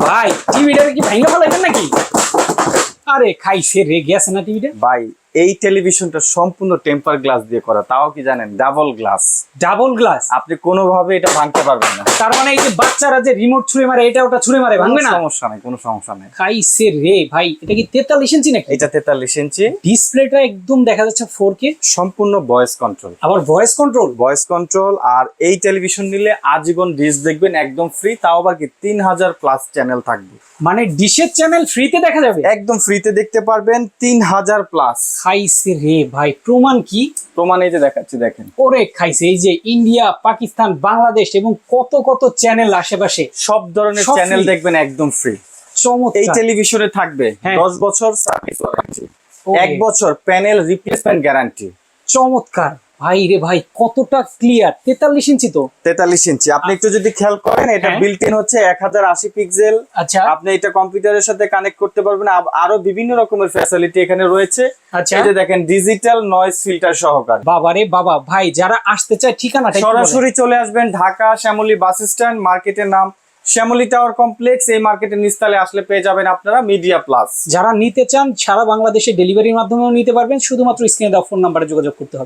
ভাই টিভিটা কি ভাঙা ফেলাইবেন নাকি? আরে খাইছে রে গেছে না টিভিটা। ভাই এই টেলিভিশনটা সম্পূর্ণ টেম্পার গ্লাস দিয়ে করা, তাও কি জানেন ডাবল গ্লাস। Double glass? আপনি কোনোভাবে এটা ভাঙতে পারবেন না। তার মানে এই যে বাচ্চারা যে রিমোট ছুঁড়ে মারে এটা ওটা ছুঁড়ে মারে, ভাঙবে না? সমস্যা নাই, কোনো সমস্যা নাই। খাইছে রে ভাই। এটা কি 43 ইঞ্চি নাকি? এটা 43 ইঞ্চি। ডিসপ্লেটা একদম দেখা যাচ্ছে 4K, সম্পূর্ণ ভয়েস কন্ট্রোল। আবার ভয়েস কন্ট্রোল। Voice control. আর এই টেলিভিশন নিলে আজীবন ডিশ দেখবেন একদম ফ্রি, তাও আবার কি 3000 প্লাস চ্যানেল থাকবে। মানে ডিশের চ্যানেল ফ্রিতে দেখা যাবে? একদম ফ্রিতে দেখতে পারবেন 3000 প্লাস। খাইছে রে ভাই। প্রমাণ কি? প্রমাণ এই যে দেখাচ্ছি, দেখেন। ওরে খাইছে, এই যে ইন্ডিয়া, পাকিস্তান, বাংলাদেশ এবং কত কত চ্যানেল আশেপাশে সব ধরনের সব চ্যানেল free। দেখবেন একদম ফ্রি। এই চমৎকার। টেলিভিশনে থাকবে হ্যাঁ। 10 বছর সার্ভিস ওয়ারেন্টি, ওরে, 1 বছর প্যানেল রিপ্লেসমেন্ট গ্যারান্টি। চমৎকার ভাই রে ভাই, কতটা ক্লিয়ার। 43 ইঞ্চি তো? 43 ইঞ্চি। আপনি একটু যদি খেয়াল করেন, এটা হ্যাঁ। বিল্ট ইন হচ্ছে 1080 পিক্সেল। আচ্ছা আপনি এটা কম্পিউটারের সাথে কানেক্ট করতে পারবেন। আরো বিভিন্ন রকমের ফ্যাসিলিটি এখানে রয়েছে। আচ্ছা। এই যে দেখেন ডিজিটাল নয়েজ ফিল্টার সহকারে। বাবা রে বাবা। ভাই যারা আসতে চায় ঠিকানাটা একটু বলেন। সরাসরি চলে আসবেন ঢাকা শ্যামলী বাস স্ট্যান্ড, মার্কেটের নাম শ্যামলী টাওয়ার কমপ্লেক্স। এই মার্কেটের নিচতলায় আসলে পেয়ে যাবেন আপনারা মিডিয়া প্লাস। যারা নিতে চান সারা বাংলাদেশে ডেলিভারির মাধ্যমেও নিতে পারবেন, শুধুমাত্র স্ক্রিনে দেওয়া ফোন নাম্বারে যোগাযোগ করতে হবে।